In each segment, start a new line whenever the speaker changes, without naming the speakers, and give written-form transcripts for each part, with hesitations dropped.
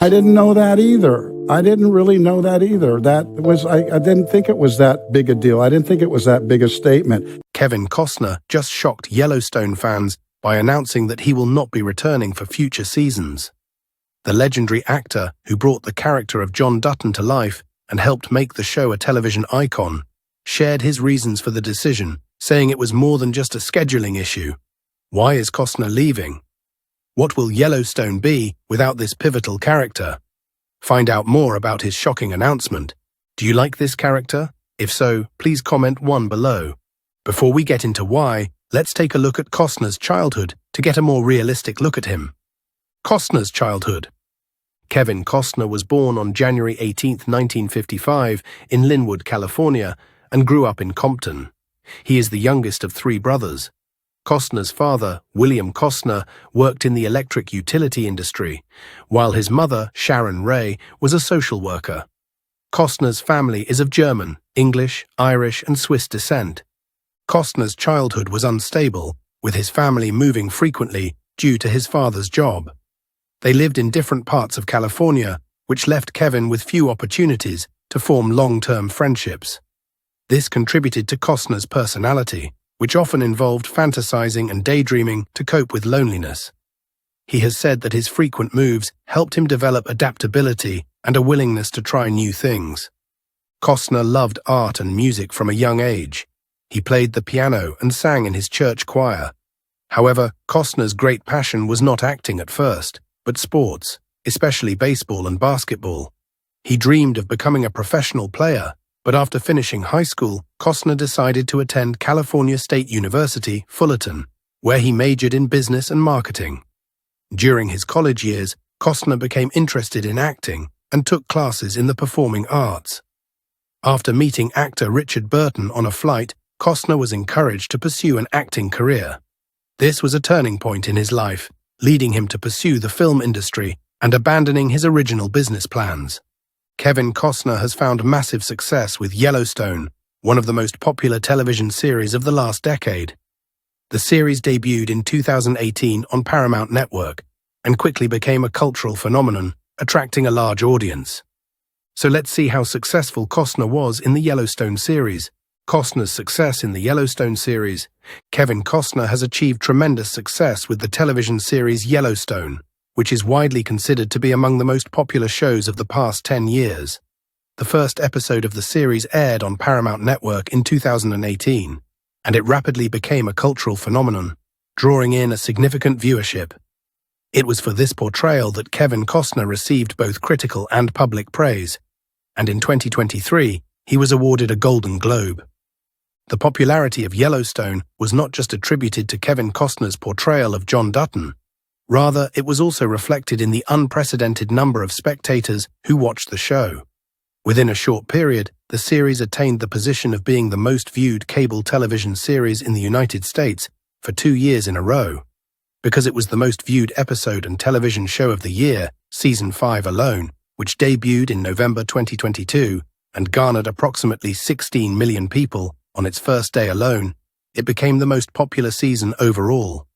I didn't know that either. I didn't really know that either. I didn't think it was that big a deal. I didn't think it was that big a statement.
Kevin Costner just shocked Yellowstone fans by announcing that he will not be returning for future seasons. The legendary actor who brought the character of John Dutton to life and helped make the show a television icon shared his reasons for the decision, saying it was more than just a scheduling issue. Why is Costner leaving? What will Yellowstone be without this pivotal character? Find out more about his shocking announcement. Do you like this character? If so, please comment 1 below. Before we get into why, let's take a look at Costner's childhood to get a more realistic look at him. Costner's childhood. Kevin Costner was born on January 18, 1955, in Linwood, California, and grew up in Compton. He is the youngest of 3 brothers. Costner's father, William Costner, worked in the electric utility industry, while his mother, Sharon Ray, was a social worker. Costner's family is of German, English, Irish, and Swiss descent. Costner's childhood was unstable, with his family moving frequently due to his father's job. They lived in different parts of California, which left Kevin with few opportunities to form long-term friendships. This contributed to Costner's personality, which often involved fantasizing and daydreaming to cope with loneliness. He has said that his frequent moves helped him develop adaptability and a willingness to try new things. Costner loved art and music from a young age. He played the piano and sang in his church choir. However, Costner's great passion was not acting at first, but sports, especially baseball and basketball. He dreamed of becoming a professional player, but after finishing high school, Costner decided to attend California State University, Fullerton, where he majored in business and marketing. During his college years, Costner became interested in acting and took classes in the performing arts. After meeting actor Richard Burton on a flight, Costner was encouraged to pursue an acting career. This was a turning point in his life, leading him to pursue the film industry and abandoning his original business plans. Kevin Costner has found massive success with Yellowstone, one of the most popular television series of the last decade. The series debuted in 2018 on Paramount Network and quickly became a cultural phenomenon, attracting a large audience. So let's see how successful Costner was in the Yellowstone series. Costner's success in the Yellowstone series. Kevin Costner has achieved tremendous success with the television series Yellowstone, which is widely considered to be among the most popular shows of the past 10 years. The first episode of the series aired on Paramount Network in 2018, and it rapidly became a cultural phenomenon, drawing in a significant viewership. It was for this portrayal that Kevin Costner received both critical and public praise, and in 2023, he was awarded a Golden Globe. The popularity of Yellowstone was not just attributed to Kevin Costner's portrayal of John Dutton. Rather, it was also reflected in the unprecedented number of spectators who watched the show. Within a short period, the series attained the position of being the most viewed cable television series in the United States for 2 years in a row. Because it was the most viewed episode and television show of the year, Season 5 alone, which debuted in November 2022 and garnered approximately 16 million people on its first day alone, it became the most popular season overall.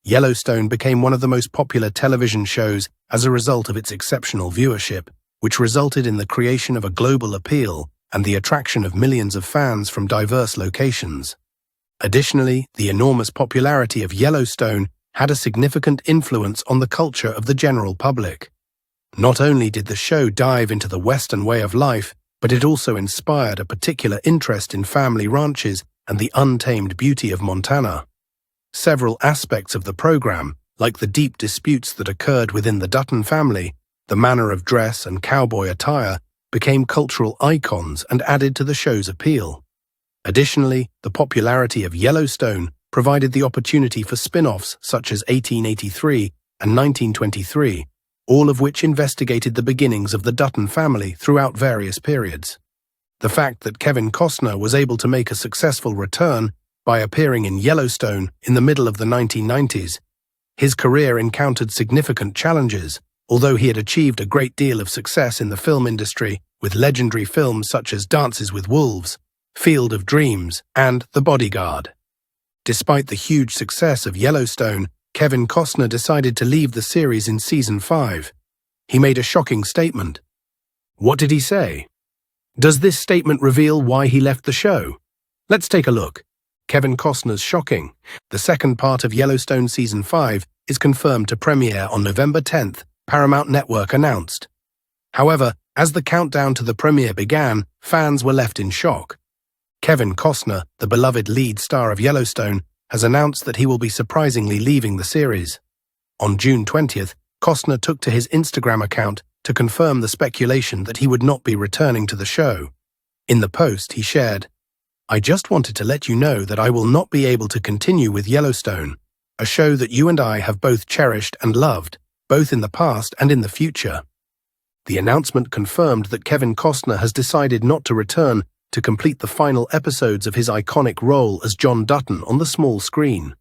Yellowstone became one of the most popular television shows as a result of its exceptional viewership, which resulted in the creation of a global appeal and the attraction of millions of fans from diverse locations. Additionally, the enormous popularity of Yellowstone had a significant influence on the culture of the general public. Not only did the show dive into the Western way of life, but it also inspired a particular interest in family ranches and the untamed beauty of Montana. Several aspects of the program, like the deep disputes that occurred within the Dutton family, the manner of dress and cowboy attire, became cultural icons and added to the show's appeal. Additionally, the popularity of Yellowstone provided the opportunity for spin-offs such as 1883 and 1923, all of which investigated the beginnings of the Dutton family throughout various periods. The fact that Kevin Costner was able to make a successful return by appearing in Yellowstone in the middle of the 1990s, his career encountered significant challenges, although he had achieved a great deal of success in the film industry with legendary films such as Dances with Wolves, Field of Dreams, and The Bodyguard. Despite the huge success of Yellowstone, Kevin Costner decided to leave the series in Season 5. he made a shocking statement. What did he say? Does this statement reveal why he left the show? Let's take a look. Kevin Costner's shocking. The second part of Yellowstone Season 5 is confirmed to premiere on November 10th, Paramount Network announced. However, as the countdown to the premiere began, fans were left in shock. Kevin Costner, the beloved lead star of Yellowstone, has announced that he will be surprisingly leaving the series. On June 20th, Costner took to his Instagram account to confirm the speculation that he would not be returning to the show. In the post, he shared, "I just wanted to let you know that I will not be able to continue with Yellowstone, a show that you and I have both cherished and loved, both in the past and in the future." The announcement confirmed that Kevin Costner has decided not to return to complete the final episodes of his iconic role as John Dutton on the small screen.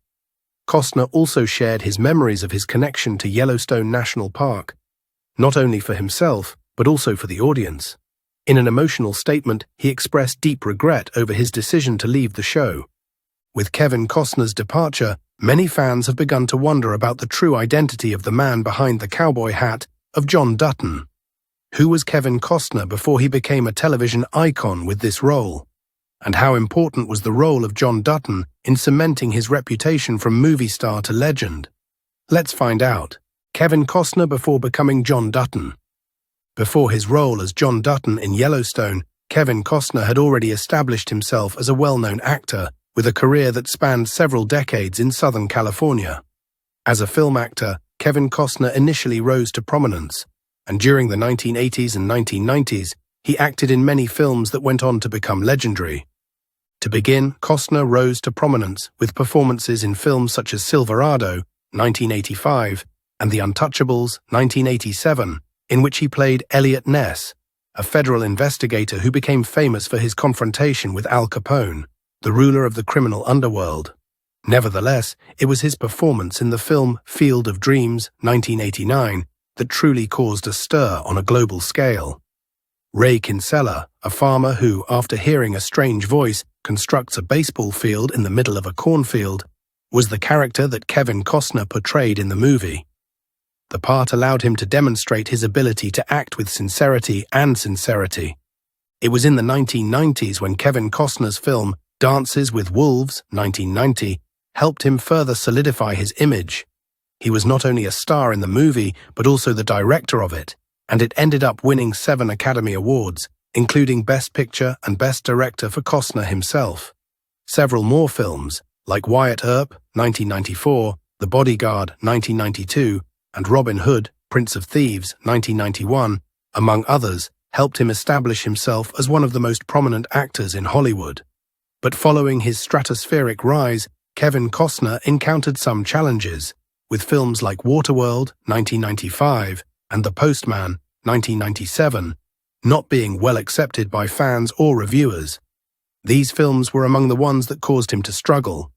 Costner also shared his memories of his connection to Yellowstone National Park, not only for himself, but also for the audience. In an emotional statement, he expressed deep regret over his decision to leave the show. With Kevin Costner's departure, many fans have begun to wonder about the true identity of the man behind the cowboy hat of John Dutton. Who was Kevin Costner before he became a television icon with this role? And how important was the role of John Dutton in cementing his reputation from movie star to legend? Let's find out. Kevin Costner before becoming John Dutton. Before his role as John Dutton in Yellowstone, Kevin Costner had already established himself as a well-known actor with a career that spanned several decades in Southern California. As a film actor, Kevin Costner initially rose to prominence, and during the 1980s and 1990s, he acted in many films that went on to become legendary. To begin, Costner rose to prominence with performances in films such as Silverado, 1985, and The Untouchables, 1987, in which he played Elliot Ness, a federal investigator who became famous for his confrontation with Al Capone, the ruler of the criminal underworld. Nevertheless, it was his performance in the film Field of Dreams, 1989, that truly caused a stir on a global scale. Ray Kinsella, a farmer who, after hearing a strange voice, constructs a baseball field in the middle of a cornfield, was the character that Kevin Costner portrayed in the movie. The part allowed him to demonstrate his ability to act with sincerity. It was in the 1990s when Kevin Costner's film Dances with Wolves, 1990, helped him further solidify his image. He was not only a star in the movie, but also the director of it, and it ended up winning 7 Academy Awards, including Best Picture and Best Director for Costner himself. Several more films, like Wyatt Earp, 1994, The Bodyguard, 1992, and Robin Hood, Prince of Thieves, 1991, among others, helped him establish himself as one of the most prominent actors in Hollywood. But following his stratospheric rise, Kevin Costner encountered some challenges, with films like Waterworld, 1995, and The Postman, 1997, not being well accepted by fans or reviewers. These films were among the ones that caused him to struggle.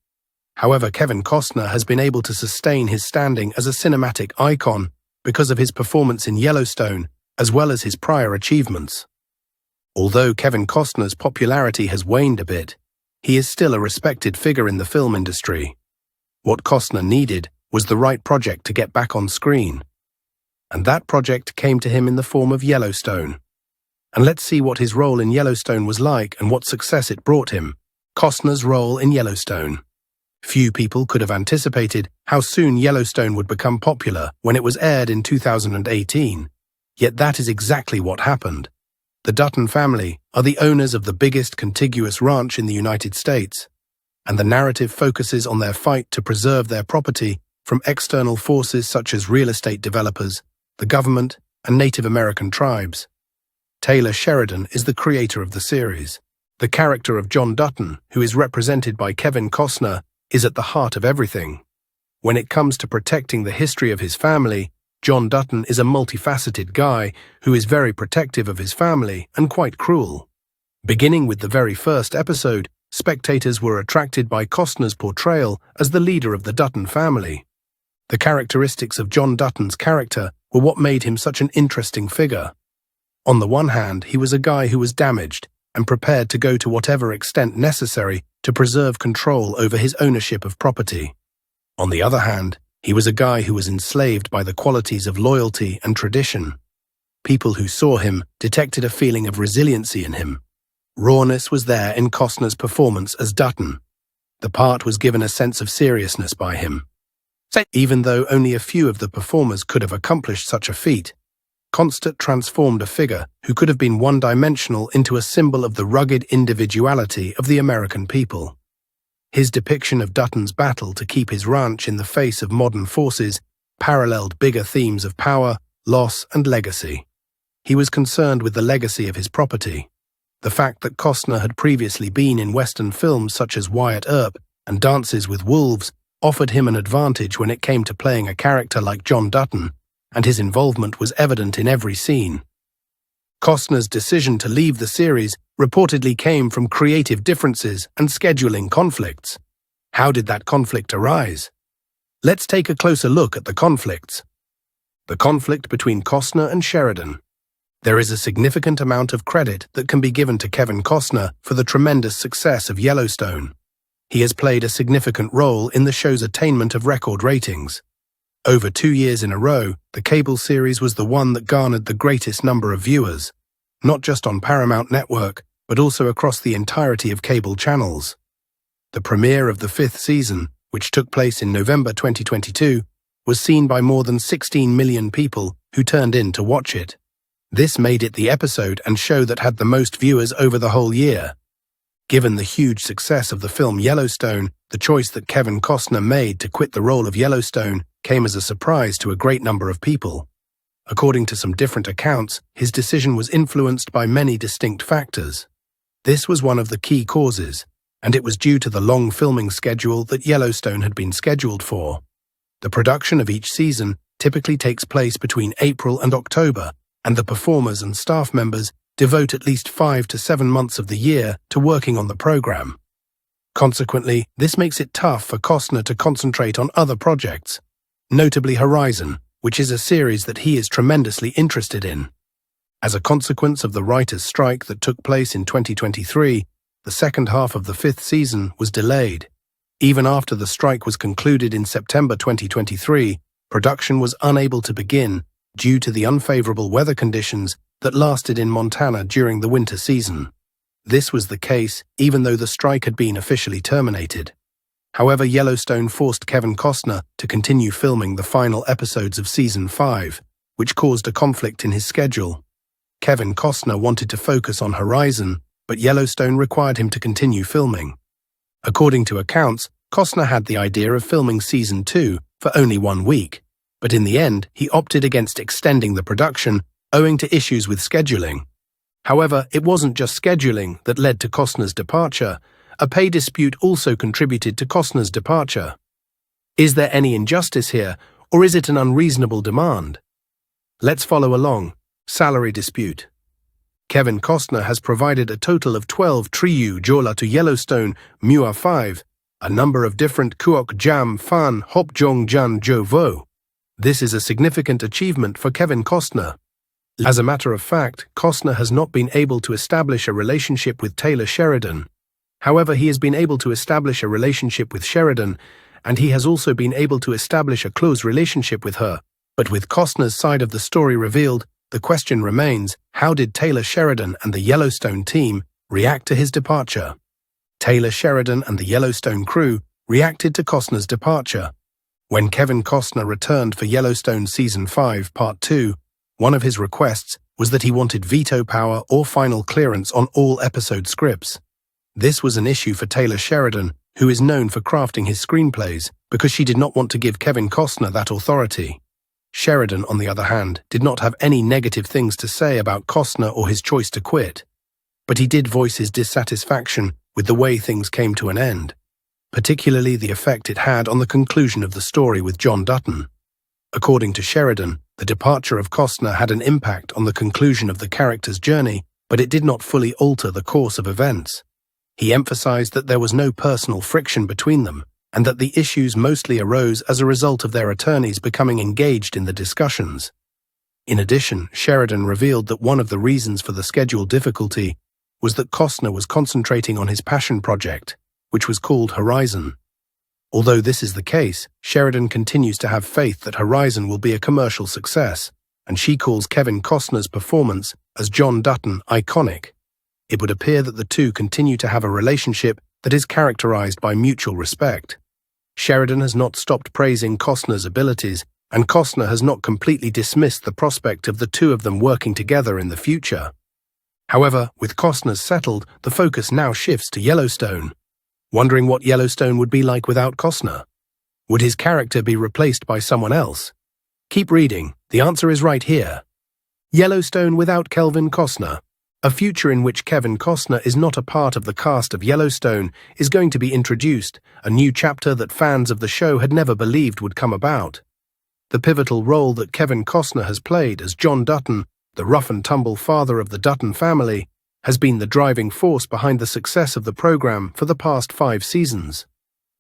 However, Kevin Costner has been able to sustain his standing as a cinematic icon because of his performance in Yellowstone, as well as his prior achievements. Although Kevin Costner's popularity has waned a bit, he is still a respected figure in the film industry. What Costner needed was the right project to get back on screen. And that project came to him in the form of Yellowstone. And let's see what his role in Yellowstone was like and what success it brought him. Costner's role in Yellowstone. Few people could have anticipated how soon Yellowstone would become popular when it was aired in 2018. Yet that is exactly what happened. The Dutton family are the owners of the biggest contiguous ranch in the United States, and the narrative focuses on their fight to preserve their property from external forces such as real estate developers, the government, and Native American tribes. Taylor Sheridan is the creator of the series. The character of John Dutton, who is represented by Kevin Costner, is at the heart of everything. When it comes to protecting the history of his family, John Dutton is a multifaceted guy who is very protective of his family and quite cruel. Beginning with the very first episode, spectators were attracted by Costner's portrayal as the leader of the Dutton family. The characteristics of John Dutton's character were what made him such an interesting figure. On the one hand, he was a guy who was damaged and prepared to go to whatever extent necessary to preserve control over his ownership of property. On the other hand, he was a guy who was enslaved by the qualities of loyalty and tradition. People who saw him detected a feeling of resiliency in him. Rawness was there in Costner's performance as Dutton. The part was given a sense of seriousness by him. Even though only a few of the performers could have accomplished such a feat, Costner transformed a figure who could have been one-dimensional into a symbol of the rugged individuality of the American people. His depiction of Dutton's battle to keep his ranch in the face of modern forces paralleled bigger themes of power, loss, and legacy. He was concerned with the legacy of his property. The fact that Costner had previously been in Western films such as Wyatt Earp and Dances with Wolves offered him an advantage when it came to playing a character like John Dutton, and his involvement was evident in every scene. Costner's decision to leave the series reportedly came from creative differences and scheduling conflicts. How did that conflict arise? Let's take a closer look at the conflicts. The conflict between Costner and Sheridan. There is a significant amount of credit that can be given to Kevin Costner for the tremendous success of Yellowstone. He has played a significant role in the show's attainment of record ratings. Over 2 years in a row, the cable series was the one that garnered the greatest number of viewers, not just on Paramount Network, but also across the entirety of cable channels. The premiere of the 5th season, which took place in November 2022, was seen by more than 16 million people who turned in to watch it. This made it the episode and show that had the most viewers over the whole year. Given the huge success of the film Yellowstone, the choice that Kevin Costner made to quit the role of Yellowstone came as a surprise to a great number of people. According to some different accounts, his decision was influenced by many distinct factors. This was one of the key causes, and it was due to the long filming schedule that Yellowstone had been scheduled for. The production of each season typically takes place between April and October, and the performers and staff members devote at least 5 to 7 months of the year to working on the program. Consequently, this makes it tough for Costner to concentrate on other projects, notably Horizon, which is a series that he is tremendously interested in. As a consequence of the writers' strike that took place in 2023, the second half of the 5th season was delayed. Even after the strike was concluded in September 2023, production was unable to begin due to the unfavorable weather conditions that lasted in Montana during the winter season. This was the case even though the strike had been officially terminated. However, Yellowstone forced Kevin Costner to continue filming the final episodes of Season 5, which caused a conflict in his schedule. Kevin Costner wanted to focus on Horizon, but Yellowstone required him to continue filming. According to accounts, Costner had the idea of filming Season 2 for only 1 week, but in the end, he opted against extending the production owing to issues with scheduling. However, it wasn't just scheduling that led to Costner's departure. A pay dispute also contributed to Costner's departure. Is there any injustice here, or is it an unreasonable demand? Let's follow along. Salary dispute. Kevin Costner has provided a total of 12 triyu jola to Yellowstone Mua 5, a number of different kuok jam fan hop jong jan jo vo. This is a significant achievement for Kevin Costner. As a matter of fact, Costner has not been able to establish a relationship with Taylor Sheridan. However, he has been able to establish a relationship with Sheridan, and he has also been able to establish a close relationship with her. But with Costner's side of the story revealed, the question remains, how did Taylor Sheridan and the Yellowstone team react to his departure? Taylor Sheridan and the Yellowstone crew reacted to Costner's departure. When Kevin Costner returned for Yellowstone Season 5, Part 2, one of his requests was that he wanted veto power or final clearance on all episode scripts. This was an issue for Taylor Sheridan, who is known for crafting his screenplays, because she did not want to give Kevin Costner that authority. Sheridan, on the other hand, did not have any negative things to say about Costner or his choice to quit, but he did voice his dissatisfaction with the way things came to an end, particularly the effect it had on the conclusion of the story with John Dutton. According to Sheridan, the departure of Costner had an impact on the conclusion of the character's journey, but it did not fully alter the course of events. He emphasized that there was no personal friction between them, and that the issues mostly arose as a result of their attorneys becoming engaged in the discussions. In addition, Sheridan revealed that one of the reasons for the schedule difficulty was that Costner was concentrating on his passion project, which was called Horizon. Although this is the case, Sheridan continues to have faith that Horizon will be a commercial success, and she calls Kevin Costner's performance as John Dutton iconic. It would appear that the two continue to have a relationship that is characterized by mutual respect. Sheridan has not stopped praising Costner's abilities, and Costner has not completely dismissed the prospect of the two of them working together in the future. However, with Costner's settled, the focus now shifts to Yellowstone. Wondering what Yellowstone would be like without Costner? Would his character be replaced by someone else? Keep reading, the answer is right here. Yellowstone without Kevin Costner. A future in which Kevin Costner is not a part of the cast of Yellowstone is going to be introduced, a new chapter that fans of the show had never believed would come about. The pivotal role that Kevin Costner has played as John Dutton, the rough-and-tumble father of the Dutton family, has been the driving force behind the success of the program for the past 5 seasons.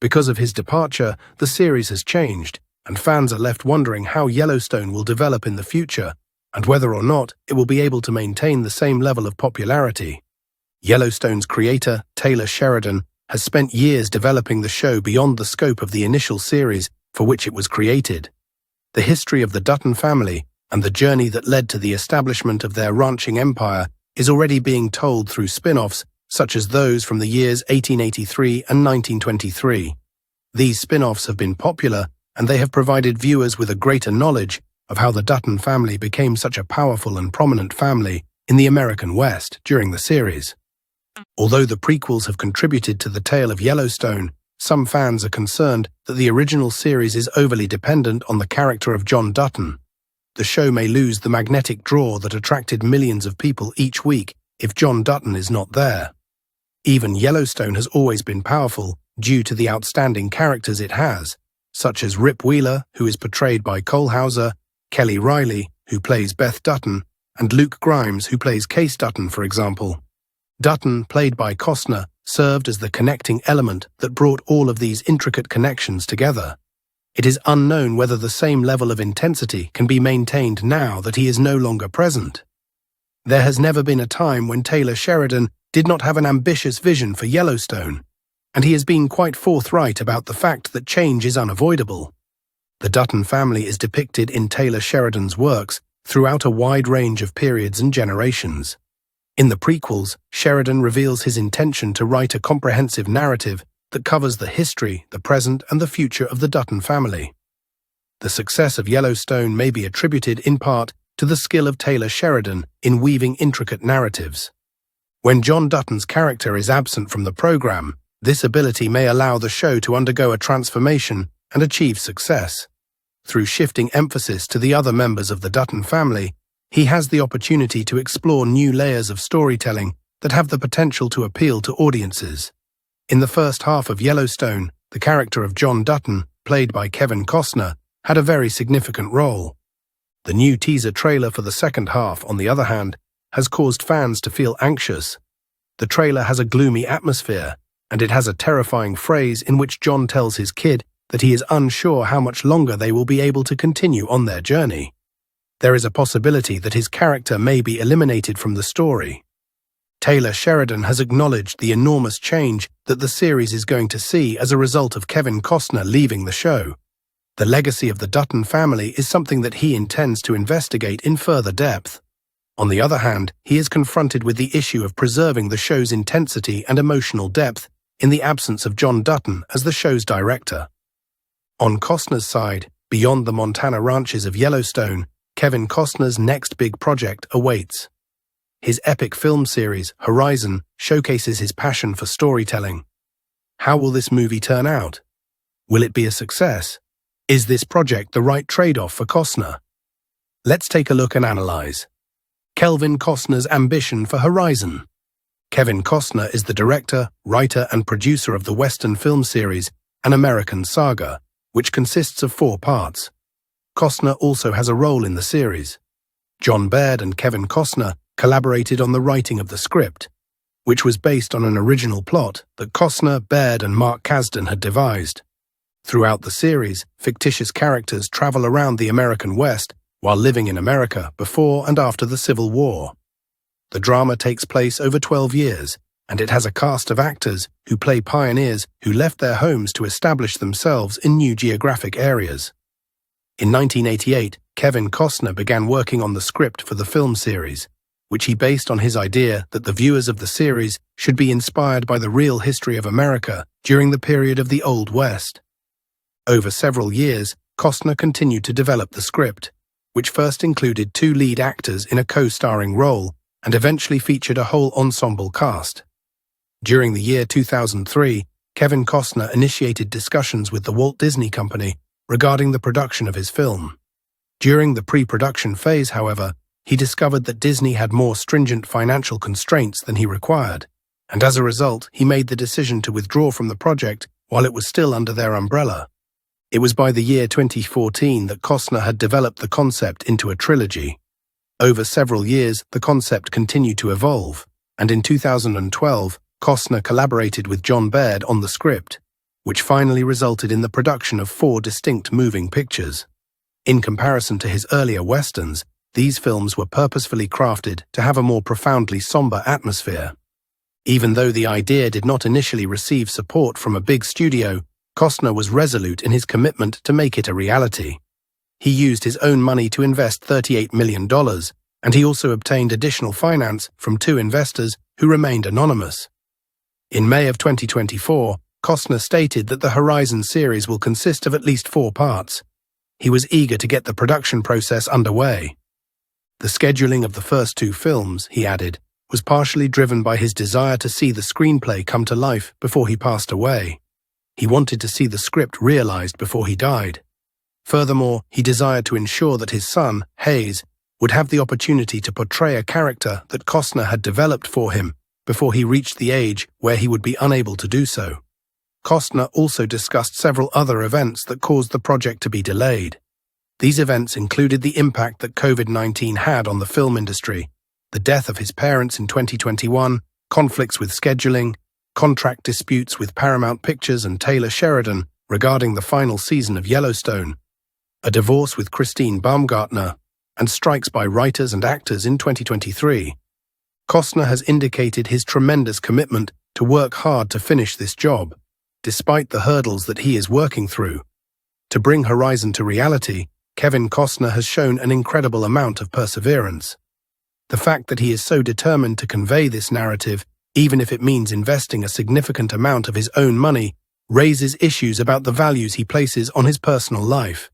Because of his departure, the series has changed, and fans are left wondering how Yellowstone will develop in the future, and whether or not it will be able to maintain the same level of popularity. Yellowstone's creator, Taylor Sheridan, has spent years developing the show beyond the scope of the initial series for which it was created. The history of the Dutton family and the journey that led to the establishment of their ranching empire is already being told through spin-offs such as those from the years 1883 and 1923. These spin-offs have been popular, and they have provided viewers with a greater knowledge of how the Dutton family became such a powerful and prominent family in the American West during the series. Although the prequels have contributed to the tale of Yellowstone, some fans are concerned that the original series is overly dependent on the character of John Dutton. The show may lose the magnetic draw that attracted millions of people each week if John Dutton is not there. Even Yellowstone has always been powerful due to the outstanding characters it has, such as Rip Wheeler, who is portrayed by Cole Hauser, Kelly Riley, who plays Beth Dutton, and Luke Grimes, who plays Case Dutton, for example. Dutton, played by Costner, served as the connecting element that brought all of these intricate connections together. It is unknown whether the same level of intensity can be maintained now that he is no longer present. There has never been a time when Taylor Sheridan did not have an ambitious vision for Yellowstone, and he has been quite forthright about the fact that change is unavoidable. The Dutton family is depicted in Taylor Sheridan's works throughout a wide range of periods and generations. In the prequels, Sheridan reveals his intention to write a comprehensive narrative that covers the history, the present, and the future of the Dutton family. The success of Yellowstone may be attributed in part to the skill of Taylor Sheridan in weaving intricate narratives. When John Dutton's character is absent from the program, this ability may allow the show to undergo a transformation and achieve success. Through shifting emphasis to the other members of the Dutton family, he has the opportunity to explore new layers of storytelling that have the potential to appeal to audiences. In the first half of Yellowstone, the character of John Dutton, played by Kevin Costner, had a very significant role. The new teaser trailer for the second half, on the other hand, has caused fans to feel anxious. The trailer has a gloomy atmosphere, and it has a terrifying phrase in which John tells his kid that he is unsure how much longer they will be able to continue on their journey. There is a possibility that his character may be eliminated from the story. Taylor Sheridan has acknowledged the enormous change that the series is going to see as a result of Kevin Costner leaving the show. The legacy of the Dutton family is something that he intends to investigate in further depth. On the other hand, he is confronted with the issue of preserving the show's intensity and emotional depth in the absence of John Dutton as the show's director. On Costner's side, beyond the Montana ranches of Yellowstone, Kevin Costner's next big project awaits. His epic film series, Horizon, showcases his passion for storytelling. How will this movie turn out? Will it be a success? Is this project the right trade-off for Costner? Let's take a look and analyze. Kevin Costner's ambition for Horizon. Kevin Costner is the director, writer, and producer of the Western film series, An American Saga, which consists of 4 parts. Costner also has a role in the series. John Baird and Kevin Costner collaborated on the writing of the script, which was based on an original plot that Costner, Baird, and Mark Kasdan had devised. Throughout the series, fictitious characters travel around the American West while living in America before and after the Civil War. The drama takes place over 12 years, and it has a cast of actors who play pioneers who left their homes to establish themselves in new geographic areas. In 1988, Kevin Costner began working on the script for the film series, which he based on his idea that the viewers of the series should be inspired by the real history of America during the period of the Old West. Over several years, Costner continued to develop the script, which first included 2 lead actors in a co-starring role and eventually featured a whole ensemble cast. During the year 2003, Kevin Costner initiated discussions with the Walt Disney Company regarding the production of his film. During the pre-production phase, however, he discovered that Disney had more stringent financial constraints than he required, and as a result, he made the decision to withdraw from the project while it was still under their umbrella. It was by the year 2014 that Costner had developed the concept into a trilogy. Over several years, the concept continued to evolve, and in 2012, Costner collaborated with John Baird on the script, which finally resulted in the production of 4 distinct moving pictures. In comparison to his earlier westerns, these films were purposefully crafted to have a more profoundly somber atmosphere. Even though the idea did not initially receive support from a big studio, Costner was resolute in his commitment to make it a reality. He used his own money to invest $38 million, and he also obtained additional finance from 2 investors who remained anonymous. In May of 2024, Costner stated that the Horizon series will consist of at least 4 parts. He was eager to get the production process underway. The scheduling of the first 2 films, he added, was partially driven by his desire to see the screenplay come to life before he passed away. He wanted to see the script realized before he died. Furthermore, he desired to ensure that his son, Hayes, would have the opportunity to portray a character that Costner had developed for him before he reached the age where he would be unable to do so. Costner also discussed several other events that caused the project to be delayed. These events included the impact that COVID-19 had on the film industry, the death of his parents in 2021, conflicts with scheduling, contract disputes with Paramount Pictures and Taylor Sheridan regarding the final season of Yellowstone, a divorce with Christine Baumgartner, and strikes by writers and actors in 2023. Costner has indicated his tremendous commitment to work hard to finish this job, despite the hurdles that he is working through. To bring Horizon to reality, Kevin Costner has shown an incredible amount of perseverance. The fact that he is so determined to convey this narrative, even if it means investing a significant amount of his own money, raises issues about the values he places on his personal life.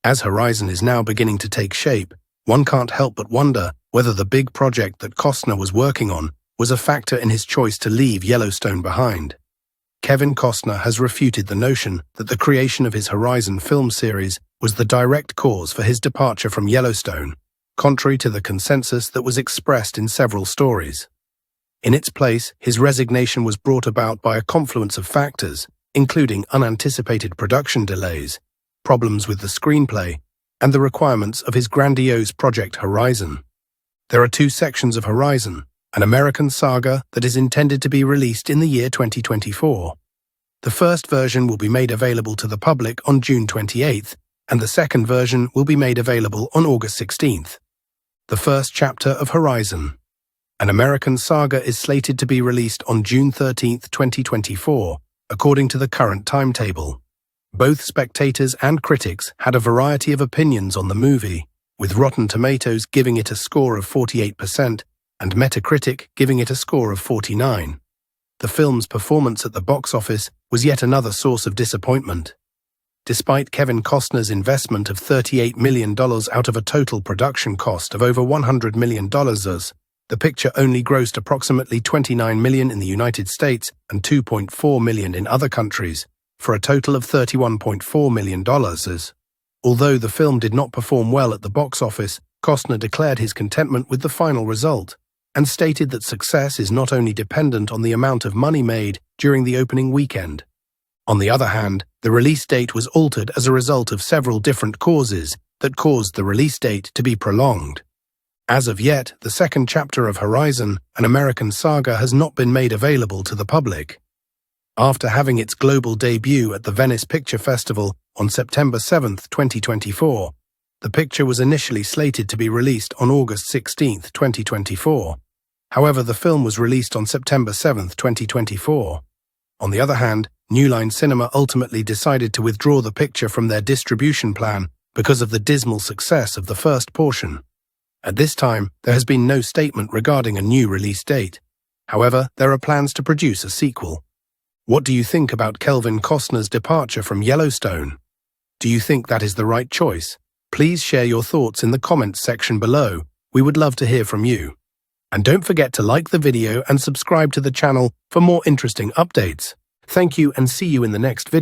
As Horizon is now beginning to take shape, one can't help but wonder whether the big project that Costner was working on was a factor in his choice to leave Yellowstone behind. Kevin Costner has refuted the notion that the creation of his Horizon film series was the direct cause for his departure from Yellowstone, contrary to the consensus that was expressed in several stories. In its place, his resignation was brought about by a confluence of factors, including unanticipated production delays, problems with the screenplay, and the requirements of his grandiose project Horizon. There are 2 sections of Horizon, an American saga that is intended to be released in the year 2024. The first version will be made available to the public on June 28th, and the second version will be made available on August 16th. The first chapter of Horizon, an American saga, is slated to be released on June 13th, 2024, according to the current timetable. Both spectators and critics had a variety of opinions on the movie, with Rotten Tomatoes giving it a score of 48% and Metacritic giving it a score of 49. The film's performance at the box office was yet another source of disappointment. Despite Kevin Costner's investment of $38 million out of a total production cost of over $100 million, the picture only grossed approximately $29 million in the United States and $2.4 million in other countries, for a total of $31.4 million. Although the film did not perform well at the box office, Costner declared his contentment with the final result, and stated that success is not only dependent on the amount of money made during the opening weekend. On the other hand, the release date was altered as a result of several different causes that caused the release date to be prolonged. As of yet, the second chapter of Horizon, an American saga, has not been made available to the public. After having its global debut at the Venice Picture Festival on September 7, 2024, the picture was initially slated to be released on August 16, 2024. However, the film was released on September 7, 2024. On the other hand, New Line Cinema ultimately decided to withdraw the picture from their distribution plan because of the dismal success of the first portion. At this time, there has been no statement regarding a new release date. However, there are plans to produce a sequel. What do you think about Kelvin Costner's departure from Yellowstone? Do you think that is the right choice? Please share your thoughts in the comments section below. We would love to hear from you. And don't forget to like the video and subscribe to the channel for more interesting updates. Thank you and see you in the next video.